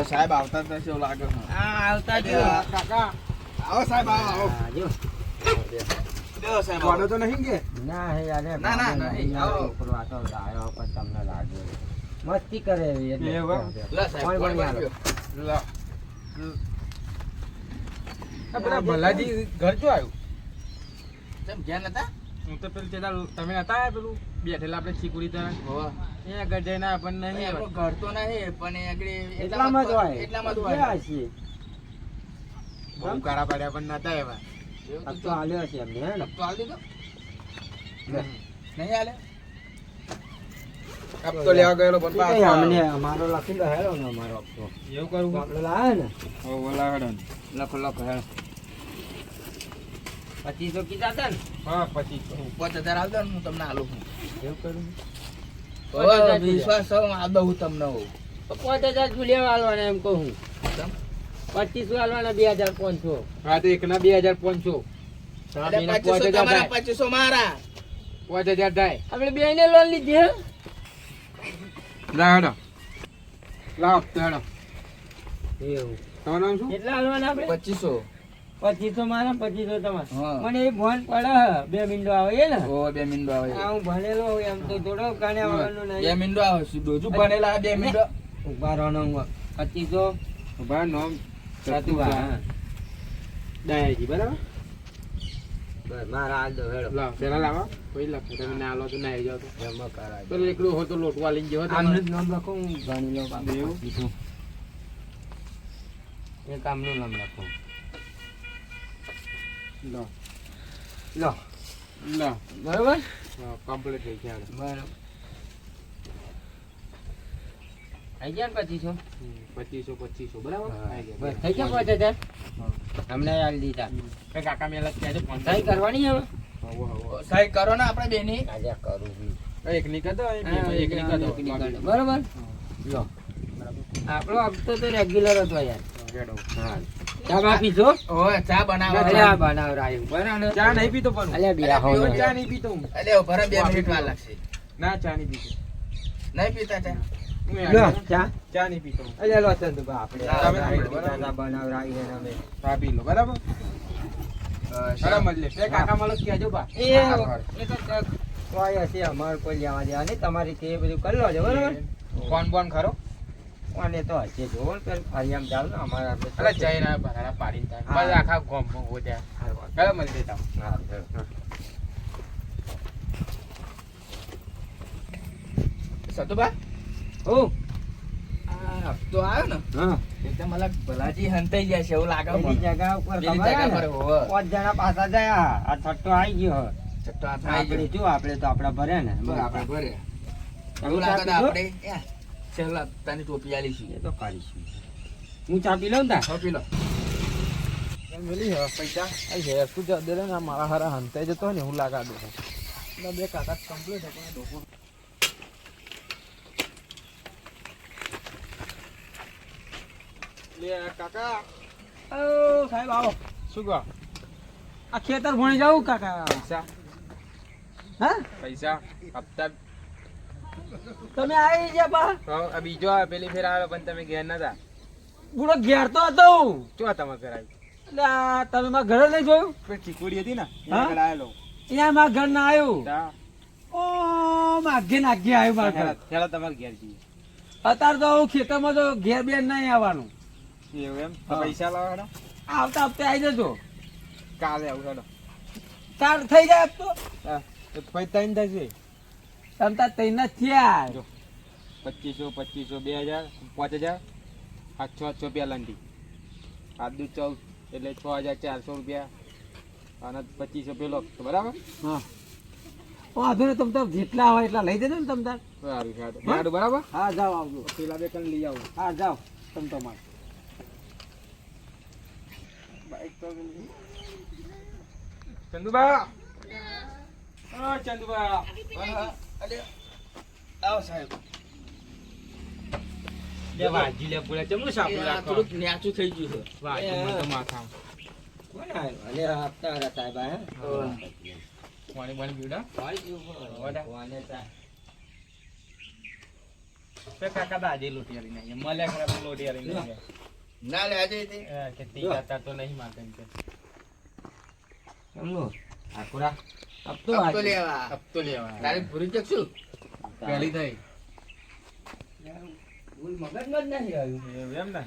સાહેબ આવતા થશે એવું લાગે. આવતા જ કાકા આવો સાહેબ આવો. આવો તો નહીં કે ના હે યાર ના આવો છોકરો આ તો આવ્યો પણ તમને લાગે મસ્તી કરે એટલે લા સાહેબ લા આપણા ભલાજી ઘર જો આવ્યું તેમ જ્યાં નતા હું તો પેલું ચેતા તમે નતા પેલું બેઠેલા આપણે ચીકુડી ત્યાં એ આગળ જઈને આપણને નહીં ઘર તો નહીં પણ એ આગળ એટલામાં જ હોય બહુ કાળા પાડ્યા પણ નતા એવા તો આલ્યો છે એમને હે તો આલ દીધો નહીં આલે અબ તો લેવા ગયેલો પણ પાછો અમને અમારો લખી લો હેલો ને અમારો આપતો એવું કરું આપણે લાવે ને ઓ ઓલા હેડો લખો હેલો 2500 કીધા હતા ને હા 2500 આલ દો ને હું તમને આલું છું એવું કરું વિશ્વાસ આલ દઉં હું તમને 5000 લેવા આલવાના એમ કહું 2500 આલવાના 2500 હા તો એકના 2500 2500 મારા 5000 થાય આપણે બેને લોન લીધી હે લાડો લાવ તેડો એવું તમારું નામ શું કેટલા આલવાના આપણે 2500 મારા 2500 તમારે હા. મને એ ફોન પડે 2 મિનિટો આવે એ ને ઓ 2 મિનિટો આવે આ હું ભણેલો હોય એમ તો થોડો કાને આવવાનું 2 નહીં મિનિટો આવે સીધો ભણેલા 2 મિનિટો ઉભા રહો ને હું 2500 ઉભા નામ સાતુભા દાયાજી બરાબર બસ મારા હાલ દો હેડો લાવ પેલા લાવો કોઈ લખો તમે ના આલો તો ના આવી જાવ તો જમા કરાય પેલો એકલો હો તો લોટવા લઈને ગયો આમનું જ નામ લખો હું ભણી લો બાપુ એવું? બીજું એક આમનું નામ લખો લો લો લો બરોબર કમ્પ્લીટ થઈ ગયા બરોબર આઈ ગયા ને 2500 2500 બરાબર આવી ગયા. બસ થઈ ગયા 5000 અમને આલી દીધા કઈ કાકા મેલા ક્યાં છે સહી કરવાની હવે સહી કરો ને આપણે બેની આજે કરું બી એક ની કદો એક ની કદો બરોબર લો આપણો હપ્તો તો રેગ્યુલર હતો યાર રેડો હા ચા બા પીશો ઓય ચા બનાવવા અલ્યા બનાવરાયું બરાબર ચા નહીં પીતો પણ અલ્યા બિયા હો ચા નહીં પીતો હું અલે ઉભા 2 મિનિટ વાર લાગશે. ના ચા નહીં પીતો નહીં પીતા ચા? લો ચા ચા નહીં પીતો હું. અલ્યા લો ચંદુભા આપણે તમે ચા બનાવરાયું ને અમે ચા પી લો બરાબર બરાબર મત લે તે કાકા મળો કહેજો બા એ તો કોઈ હશે અમાર કોઈ લેવા દેવા નહીં તમારી તે બધું કરી લો છો બરાબર ફોન બોન ખરો કોને તો હશે જો પેલું ફરિયામ ચાલ ને અમારા આપણે અરે જઈને ભરાડા પાડીને થાય હા. બસ આખા ગામમાં ગોત્યા કયો મળી દેતા હા સતુભા ઓ આ હપ્તો આવ્યો ને હા એટલે મને ભલાજી હંતાઈ જાય છે એવું લાગે પેલી મને. જગ્યા ઉપર પેલી ખબર જગ્યા હે પર ને? હોવે. 5 જણા પાછા ગયા આ છઠ્ઠો આવી ગયો છઠ્ઠો હાથ આવી આપણે ગયો. જો આપણે તો આપડા ભરે ને બરાબર, આપણે ભરે. તમે એવું લાગે તો ચા આપણે યા, છેલ્લા હપ્તાની ટોપી આલીશું. એ તો કરીશું હું ચા પી લઉં ને તા હો પી લો. પૈસા હેર શું દે ને મારા હારા હંતાઈ જતો ને હું લાગા દઉં બે કાકા કમ્પ્લીટ હતા લે કાકા ઓ સાહેબ આવો શું કહો આ ખેતર ભણી જાઉં કાકા પૈસા હા પૈસા હપ્તા તમે આવી ગયા બા આ બીજો આવે પેલી ફેર આવે પણ તમે ઘેર નતા બુડો ઘેર તો હતો ચો તમે ફેર આવી એટલે આ તમે મારા ઘરે નહીં જોયું પેલી ચીકુડી હતી ને હા? આગળ આવેલો અહીંયા મારા ઘર ના આવ્યું તા ઓ માગે નાગે આવ્યું મારા ઘર ચાલો તમારે ઘેર જઈએ અત્યારે તો હું ખેતરમાં તો ઘેર બેન નહીં આવવાનું એવું એમ તો હા. પૈસા લાવો હેડો આવતા હપ્તે આવી જજો કાલે આવું હેડો ચાર થઈ જાય હપ્તો હા, તો પછી ત્રણ થશે તમ તાર તૈન જ થયા જો 2500 2000 5000 800 પેલાંટી આજુ 14 એટલે 6400 રૂપિયા અને 2500 પેલો હપ્તો, બરાબર હા વાંધો ને તમ તાર જેટલા હોય એટલા લઈ જજો ને તમ તાર સારું સારું સારું બરાબર હા જાઓ આવજો પેલા બે કણ લઈ આવું હા જાઓ તમ તમારે બાઈક તો ચંદુબા ઓ ચંદુબા અલે આવો સાહેબ. લે વાજી લે પૂરા ચમનું સાપું રાખો થોડુંક ન્યાચું થઈ ગયું છે. વાજી મને તો માથા કોણ આવ્યો? અલે આપતા હતા સાહેબ આ, હે? પાણી પાણી પીવડા વડા. કોને તા? તે કાકા દાજે લોટિયારી નહીં મળે ખરા તો લોટિયારી નહીં ના લે આજે તે. કે તી કાકા તો નહીં માનતા એમ કે ચમનું આકુરા આપતો હપ્તો વાજી. લેવા. હપ્તો લેવા તારી પૂરી ચકશું. પહેલી થઈ ભૂલ મગજમાં જ નહીં આવ્યું. એવું એમ ને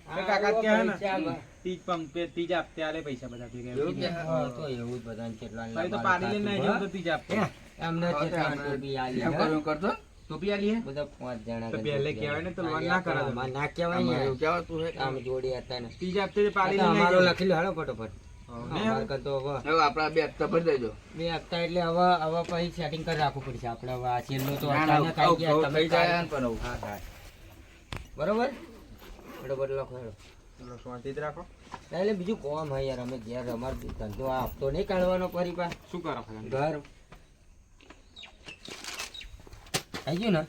આ કાકા કે હે ને પૈસા તીજ પંપે તીજ આપતે આલે પૈસા બધા ભેગા એવું કે? હા, તો એવું જ બધાને કેટલા ભાઈ તો પાડી લઈને આવી જાવ તો તીજ આપતે એમને કેટલા ટોપી આલી, એમ હે? કરવું કરતો. ટોપી આલી હે બધા 5 જણા તો પહેલે કહેવાય ને તો લોન ના કરાવે. આમાં ના કહેવાય આમાં ને. એવું કહેવાતું હે. આમ જોડી હતા ને તીજ આપતે પાડી આ તો લઈને અમારો આવી લખી લો હાલો ફટોફટ. જાવ. અમારે કાં તો હવે હવે આપડા બે હપ્તા ભરી દેજો. બે હપ્તા એટલે હવે પછી સેટિંગ કરી રાખવું પડશે આપણે. હવે આ છેલ્લો તો ના, ના, અચાનક આવી ગયા. આવું તમે થઈ જાય કાલ- ને પણ આવું. હા હા બરોબર ફટોફટ લખો હેડો. ચલો શાંતિ જ રાખો. એટલે બીજું કોમ હે યાર, અમે ઘેર અમારો ધંધો આ હપ્તો નહીં કાઢવાનો ફરી પા શું કરો ખાલી ઘર આવી ગયું ને.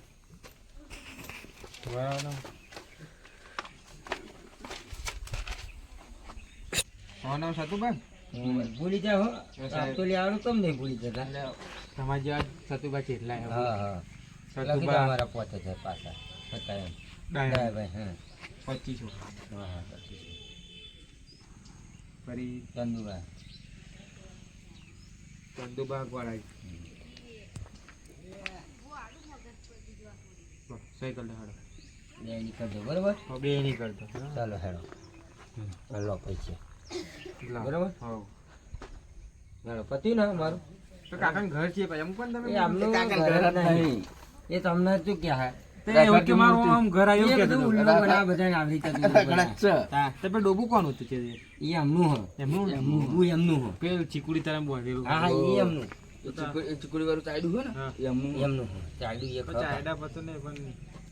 નામ સતુભાઈ ભૂલી જાઓ હો. સાહેબ. હપ્તો લઈ આવડું કેમ નહીં ભૂલી જતા? તમારા જેવા સતુભાઈ કેટલા હે? હા હા લખી દો સતુભા અમારા 5000 પાછા હતા એમ. ડાયા ભાઈ હા 25 હા હા પછી ફરી ચંદુભાઈ ચંદુબા વાળા સહી કરી દો હેડો. બે ની કરજો બરોબર. હવે બે નહીં કરતો ચાલો હેડો લો પૈસા લાવ. બરોબર. હોવ. હેડો પતિ ને મારું તો કાકાનું ઘર છે પછી અમુક પણ તમે એ આમનું કાકાને ઘર ઘર જ જ નહીં. એ તમને શું કે હા તે એવું કે મારું આમ ઘર આવ્યું એ કે બધું ઉલ્લુ બનાવે બધાને આવડી જતું ઘણા જ છે. તે પેલું ડોબું કોણ હતું છે એ એમનું હો. એમનું ઊભું એમનું હો. પેલું ચીકુડી તરફ બોલેલું હા એ એમનું એ ચીકુડી વાળું ચાલ્યું હોય ને હા. એમનું. એમનું હો. ચાલ્યું એ તો ખબર. ચાયડા પતો ને પણ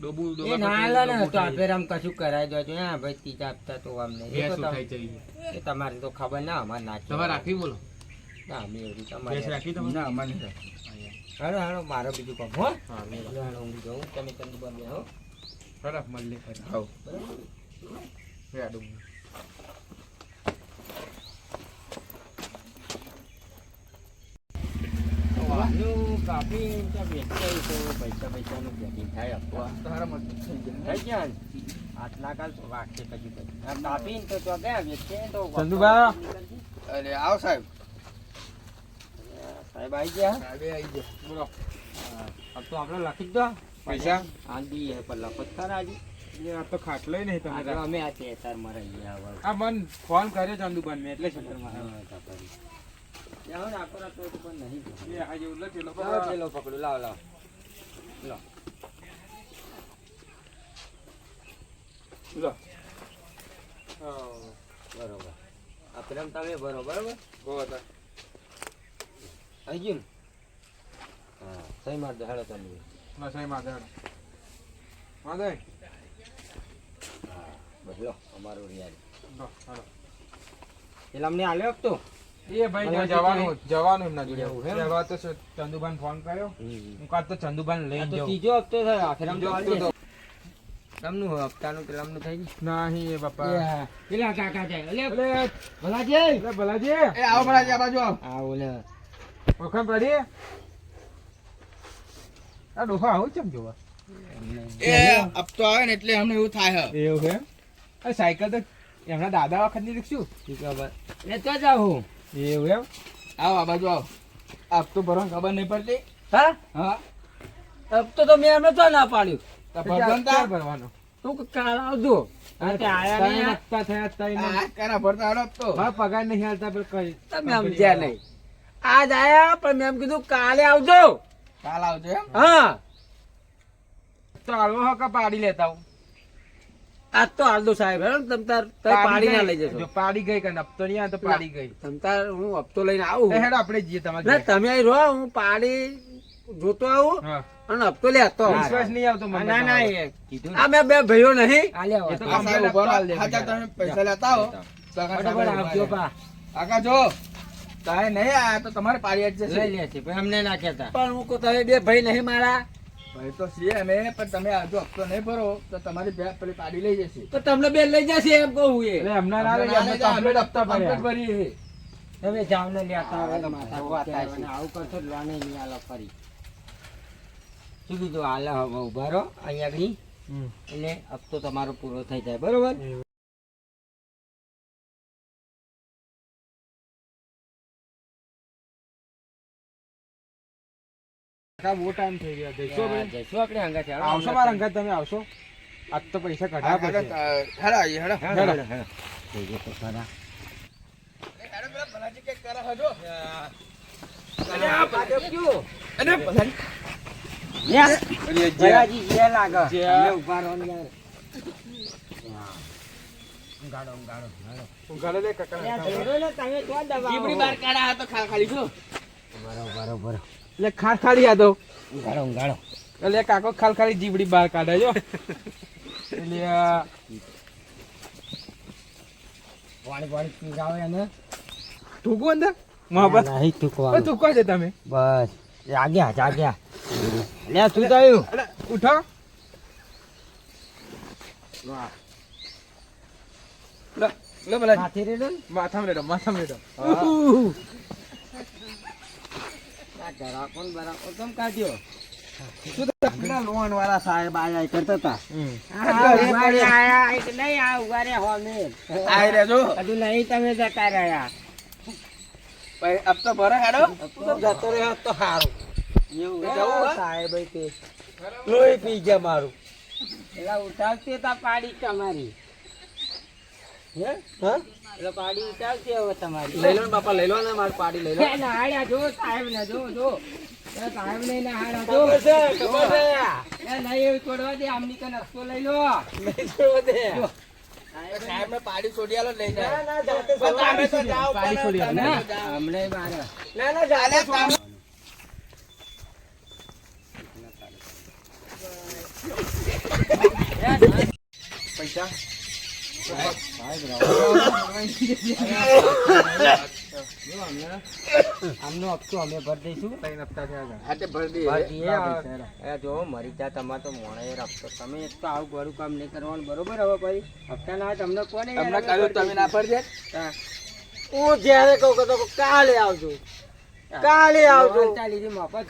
ડોબું એ ડોબા ના પતો લે ને ડોબું તો થાય. આપણે આમ કશું કરાવી દો છો. હા ભાઈ ત્રીજા આપતા તો આમ નહીં. એ ભેંસ તો ઉઠાઈ તમ- જઈ. એ તમારે તો ખબર ના અમારે ના તમારે રાખવી બોલો ના અમે એવી રીતે ભેંસ અમારે રાખી તમારે ના અમારે નહીં. હાલો હાલો મારો બીજું કામ હો. હા મેં હાલો હાલો હું જાઉં તમે તમે બંને હો. ખરાબ મળે ખરાબ હાવ. રે આ ડોબું. વાનું કાપી ત્યાં વેચાય તો પૈસાનું સેટિંગ થાય આપવા. વાહ, તારા મત થઈ ગયા. થઈ ગયા ને? આટલા કાલ તો વાગશે પછી પછી. આ કાપીને તો તો ગયા વેચે તો ચંદુભા. અરે આવો સાહેબ. સાહેબ આવી ગયા. સાહેબે આવી ગયા. બોલો अब तो આપણે લખી જ દો પૈસા? આંધી હે પર લખો જ ખરા હજી. એ આ તો ખાટલો નહીં તમે આ તો અમે આ તેતાર મરાઈ ગયા હવે. આ મન ફોન કર્યો ચંદુબાન મેં એટલે શંકર મારા હા, તો કરી. જાઓ ને આપણા તો એ તો પણ નહીં જોયું. એ આ જેવું લખેલો લાવો થેલો પકડો લાવો લાવો લો લો બરોબર આ પ્રેમ તમે ભરો બરોબર બહુ હતા આવી ગયું ને હા સહી માર દો હેડો તમે નસાઈ માધા માધા હા બદલો અમારું રિયાજ લો હાલો એટલે અમને આલ્યો આપતો એ ભાઈ મને ત્યાં જવાનું એમના જોડે એવું એમ? કહેવા તો ચંદુબાન ફોન કર્યો હું કાં તો ચંદુબાન આ લઈને તો જાઉં ત્રીજો હપ્તો થયો આખરે આમ તો ત્રીજો આલી હપ્તો દે. તમનું હપ્તાનું પેલામનું થઈ નહીં એ ગયું બાપા એ હા. પેલા કાકા જાય અલે અલે ભલાજી અલે ભલાજી એ આવો ભલાજી, આ બાજુ આવો. આ ઓલે ઓળખાણ પડી આ ડોફા આવું ચમ જોવા એ હપ્તો આવે ને એટલે અમને એવું થાય હે. એવું છે આ સાયકલ તો એમના દાદા વખત ની રીક્ષું એ તો જાઉં એવું એમ આવો આ બાજુ આવો. આ હપ્તો ભરવાની ખબર નહીં પડતી. હા હા હપ્તો તો મેં એમને તો ના પાડ્યું તો ભરવાનું તા. ક્યારે ભરવાનો તું કાલ આવજો આ તે આયા ત્રણ નહીં હપ્તા થયા ત્રણ આ કાના ભરતા હાલો હપ્તો. મારા પગાર નહીં હાલતા પેલું કઈ તમે સમજ્યા નહીં આજ આયા પણ મેં એમ કીધું કાલે આવજો કાલ આવજો એમ. હા તો હાલવો હો કે પાડી લેતા હું આજ તો હાલદો સાહેબ હેડો તમ તાર તઈ પાડી ના લઈ જો જશો પાડી ગઈ કે હપ્તો નહીં આવે તો પાડી ગઈ તમ તાર હું હપ્તો લઈને આવું એ હેડો આપણે જઈએ તમારે ના ઘરે. તમે અહીં રહો હું પાડી જોતો આવું હા અને હપ્તો લેતો આવું. વિશ્વાસ નહીં આવતો મને ના ના તમારો. એ કીધું આ મેં બે ભાઈઓ નહીં એ તો આ સાહેબ ઉભો રહો. હાચા તમે પૈસા લેતા આવો. તો કાકા ફટાફટ સાહેબ આવજો ઉભા રહે. પા કાકા જો તારે નહીં આયા તો તમારે પાડી જ જશે. લઈ લે છે પણ અમને ના કહેતા પણ હું કહું તમે બે ભાઈ નહીં મારા ભાઈ તો છીએ અમે, પણ તમે આ જો હપ્તો નહીં ભરો તો તમારી બે પેલી પાડી લઈ જશે. તો તમને બે લઈ જશે એમ કહું એ. એટલે હમણાં ના લઈ જાય, અમે complete હપ્તા ભર્યા. ભરીએ છે. તમે જાવ ને લેતા આવે હા, માથા વાત કહેવાય સાચી. ને આવું કરશો તો લોને નહીં આલો ફરી. શું કીધું હાલે હવે ઉભા રહો અહીંયા આગળ એટલે હપ્તો તમારો પૂરો થઈ જાય બરોબર. કાકા, બહુ time થઈ ગયો. જઈશું આપણે? જઈશું આપણે હંગાથે. હાલો, આવશો મારા અંગત, તમે આવશો? આજ તો પૈસા હા, કઢાવ્યા હેડો, પછી. હેડો આવીએ, હેડો. હેડો, હેડો, હેડો. જઈએ તો ખરા. હેડો, પેલા ભલાજી કંઈક કરે છે, જો. અરે આ પાછો કયો? અરે, ભલાજી. યા, અરે, ભલાજી જે લાગે. જે. તમે ઊભા રહો ને યાર. ગાડો, ગાડો, ગાડો. ઉઘાડો લે કાકા. યાર, ધરો ને તમે તો દબાવો. ચીબડી બહાર કાઢા આ તો ખાલી છો. બરોબર. એટલે ખાલી આ તો ગાડો, ગાડો. એટલે કાકો ખાલી જીબડી બહાર કાઢે જો. એટલે પાણી પીરાવે ને. થૂકવું અંદર મોહબ્બત નહીં થૂકવાનું. થૂકો છે તમે. બસ જાગ્યા લે શું થયું? અરે ઉઠો. લે ભલાજી. માથે રેડો ને. માથામાં લેડો. આ ઘરાકોન બરાકોન કેમ કાઢ્યો? શું પેલા લોન વાળા સાહેબ આયા કરતા હતા. હમ. ઉભા આયા કે નહીં આ ઉભા રે હોમે. આઈ રહેજો. હજુ નહીં તમે જતા રહ્યા. ભાઈ અબ તો ભરે હેડો. તો જતો રહ્યો તો સારું. એવું જવું, હા? સાહેબ તે લોહી પી ગયા મારું. એલા ઉઠાવતી તા પાડી તમારી. હે હા એટલે પાડી ઉઠાવતી હવે તમારી. લઈ લો ને બાપા, લઈ લો ને મારી પાડી લઈ લો. એ નાડ્યા જો સાહેબ ને જો એ સાહેબ ને નાડ્યા જો. ખબર છે, ખબર છે. એ નહીં એવું છોડવા દે આમની કન હસ્તો લઈ લો. નહીં છોડવા દે. જો. સાહેબ ને પાડી છોડી આલો લઈ જાય. ના, જાતે પણ તમે તો જાઓ, પાડી છોડી આલો. ના, તમે જાઓ. હમણે મારે. અલ્યા, તમે- પૈસા આમનો હપ્તો અમે ભરી દઈશું. 3 હપ્તા થયા છે. હાથે ભરી દઈએ. ભરી દઈએ. એ જો મરી જા તમારે તો મોણે હપ્તો. તમે એક તો આવું ગરું કામ નહીં કરવાનું બરોબર. હવે ભાઈ હપ્તા ના હોય તમને કોને યાર તમને અમે કહ્યું ભરી તમે ના ભરજે. હા. હું જ્યારે કહું કે તો કાલે આવજો કાલે આવજો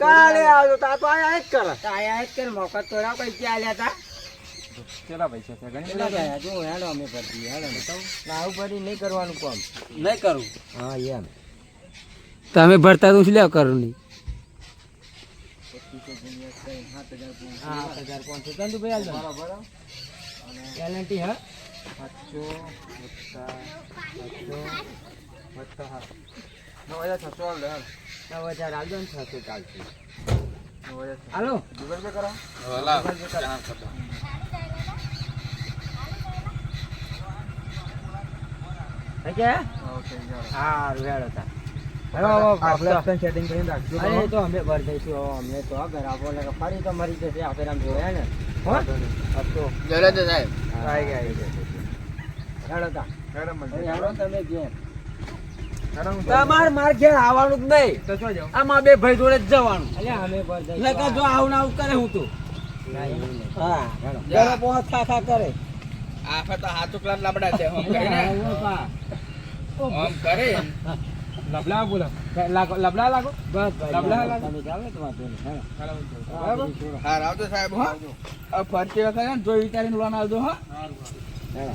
કાલે આવજો તા તો આયા જ કરે. આયા જ કરે મોકત તો રાવ કઈ ક્યાં આલ્યા તા. કેટલા પૈસા છે ગણી કેટલા ગયા જો હેડો અમે ભરી દઈએ. હેડો ને તો આવું ભરી નહીં કરવાનું કામ નહીં કરું. હા એમ તમે ભરતા તો લે કરું નહીં. 7,500 ચંદુભાઈ હાલ બરાબર. ગેરંટી હા 9,600 લે. 9,000 હાલ દો ને 600 ચાલશે. 9,600. હાલો ગૂગલ પે કરો. થઈ ગયા ઓકે જાઓ. સારું હેડો તા. આપણે option setting કરીને રાખજો. અરે તો અમે ભરી દઈશું. હવે અમને તો ઘર આપો એટલે ફરી તો મરી જશે આપણે આમ જોયા ને. હો હપ્તો જરા તો સાહેબ. આવી ગયા. હેડો તા. હેડો મળશે. હેડો તમે ઘેર. હેડો હું તમાર માર ઘેર આવવાનું જ નહીં. તો શું જાઓ? આમાં બે ભાઈ જોડે જ જવાનું. એટલે અમે ભરી દઈશું. જો આવું આવું કરે હું તો હા હેડો. જરા પહોંચ ખા કરે. આ તો હાથ ઉકલા લાબડા છે હમ કરીને આમ કરે. લબલા બોલો. લબલા લાગો. બસ લબડા લાગો. તમે જાવ ને તમારે હેડો. બરાબર. હા આવજો સાહેબ. હા ફરતી વખતે ને જોઈ વિચારીને લોન આવજો. હા હેડો.